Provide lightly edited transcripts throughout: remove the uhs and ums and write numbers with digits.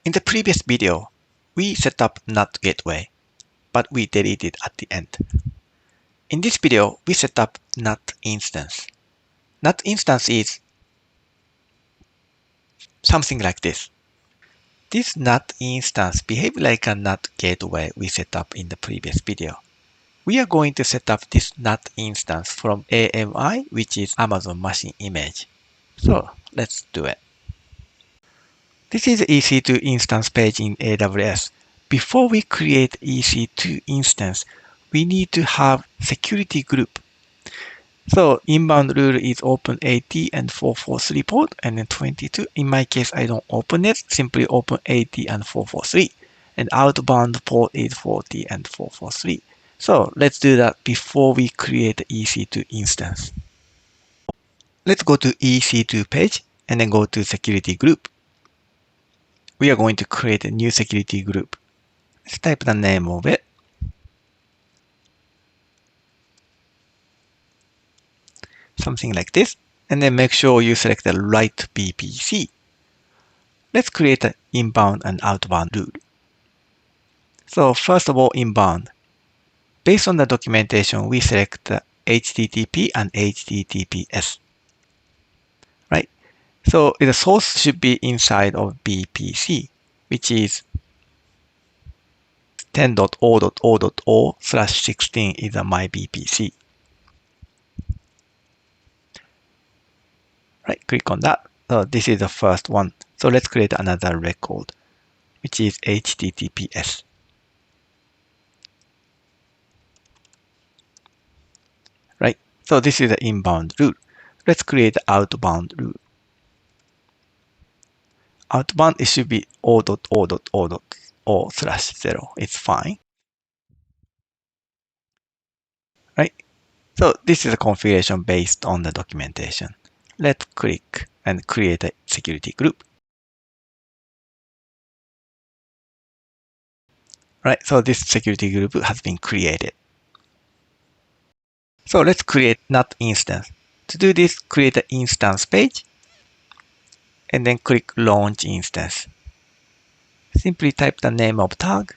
In the previous video, we set up NAT gateway, but we deleted at the end. In this video, we set up NAT instance. NAT instance is something like this. This NAT instance behaves like a NAT gateway we set up in the previous video. We are going to set up this NAT instance from AMI, which is Amazon Machine Image. So let's do it. This is the EC2 instance page in AWS. Before we create EC2 instance, we need to have security group. So inbound rule is open 80 and 443 port, and then 22. In my case, I don't open it, simply open 80 and 443. And outbound port is 40 and 443. So let's do that before we create the EC2 instance. Let's go to EC2 page and then go to security group. We are going to create a new security group. Let's type the name of it. Something like this. And then make sure you select the right VPC. Let's create an inbound and outbound rule. So first of all, inbound. Based on the documentation, we select the HTTP and HTTPS. Right? So the source should be inside of VPC, which is 10.0.0.0/16 is my VPC. Right, click on that. So this is the first one. So let's create another record, which is HTTPS. Right, so this is the inbound rule. Let's create the outbound rule. Outbound, it should be 0.0.0.0/0. It's fine. Right, so this is a configuration based on the documentation. Let's click and create a security group. Right, so this security group has been created. So let's create NAT instance. To do this, create an instance page and then click launch instance. Simply type the name of tag.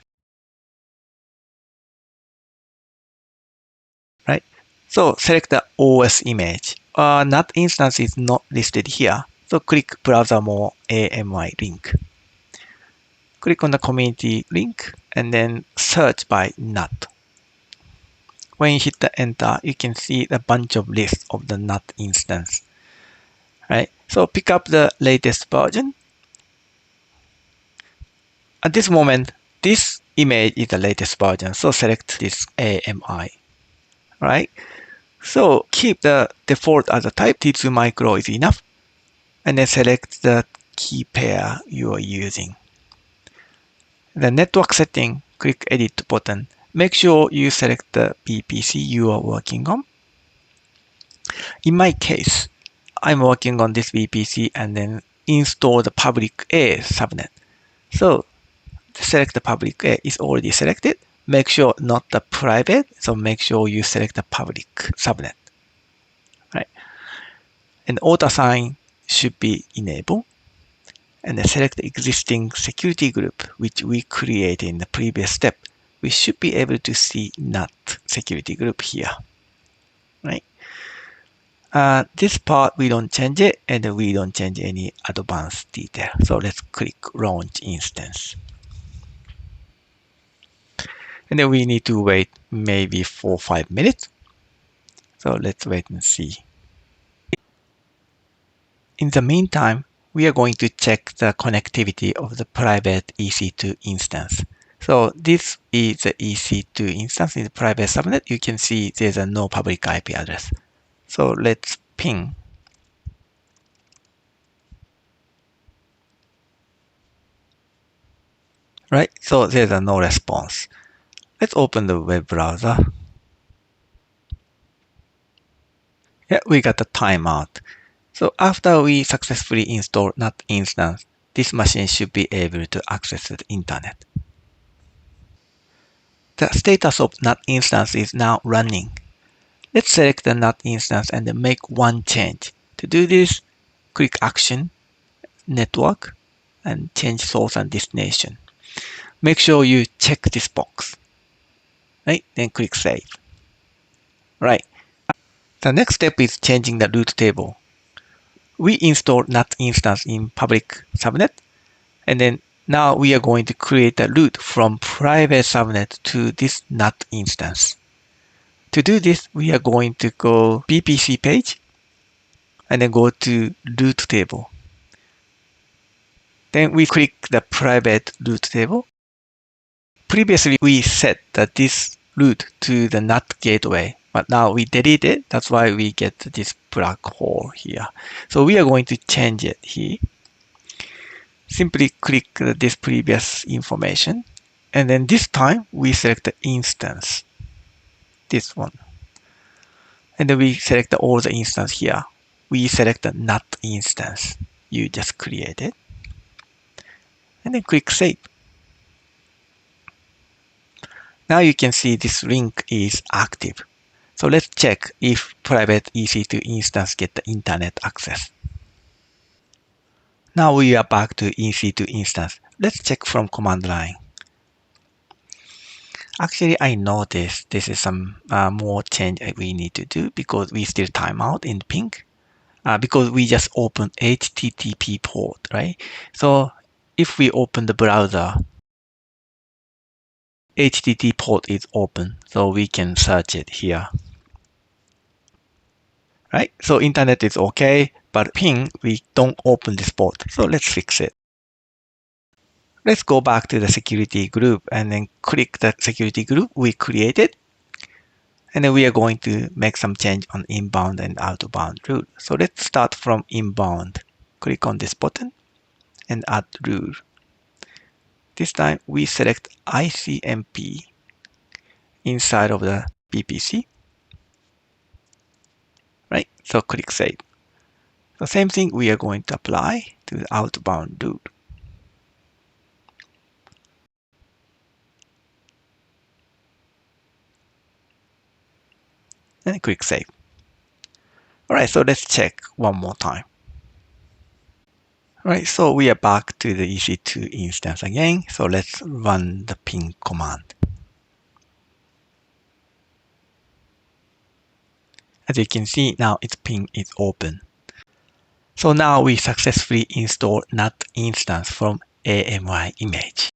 Right, so select the OS image. NAT instance is not listed here. So click browser more AMI link. Click on the community link and then search by NAT. When you hit the enter, you can see a bunch of lists of the NAT instance. Right? So pick up the latest version. At this moment, this image is the latest version. So select this AMI. Right? So keep the default as a type. T2 micro is enough. And then select the key pair you are using. The network setting, click edit button. Make sure you select the VPC you are working on. In my case, I'm working on this VPC and then install the public A subnet. So select the public A is already selected. Make sure not the private. So make sure you select the public subnet. Right. And auto assign should be enabled. And then select the existing security group, which we created in the previous step. We should be able to see NAT security group here. Right. This part, we don't change it, and we don't change any advanced detail. So let's click launch instance. And then we need to wait maybe 4 or 5 minutes. So let's wait and see. In the meantime, we are going to check the connectivity of the private EC2 instance. So this is the EC2 instance in the private subnet. You can see there's a no public IP address. So let's ping. Right, so there's a no response. Let's open the web browser. Yeah, we got a timeout. So after we successfully install NAT instance, this machine should be able to access the internet. The status of NAT instance is now running. Let's select the NAT instance and then make one change. To do this, click Action, Network, and change source and destination. Make sure you check this box. Right? Then click Save. Right. The next step is changing the root table. We installed NAT instance in public subnet, and then now we are going to create a root from private subnet to this NAT instance. To do this, we are going to go VPC page and then go to root table. Then we click the private root table. Previously, we set that this root to the NAT gateway, but now we delete it. That's why we get this black hole here. So we are going to change it here. Simply click this previous information. And then this time we select the instance, this one. And then we select all the instance here. We select the NAT instance you just created. And then click Save. Now you can see this link is active. So let's check if private EC2 instance get the internet access. Now we are back to EC2 instance. Let's check from command line. Actually, I noticed this is some more change we need to do because we still time out in ping. Because we just open HTTP port, right? So if we open the browser, HTTP port is open, so we can search it here. Right? So internet is okay, but ping, we don't open this port. So let's fix it. Let's go back to the security group and then click the security group we created. And then we are going to make some change on inbound and outbound rule. So let's start from inbound. Click on this button and add rule. This time we select ICMP inside of the VPC. Right? So click Save. The same thing we are going to apply to the outbound rule. And click Save. Alright, so let's check one more time. Alright, so we are back to the EC2 instance again. So let's run the ping command. As you can see, now its ping is open. So now we successfully installed NAT instance from AMI image.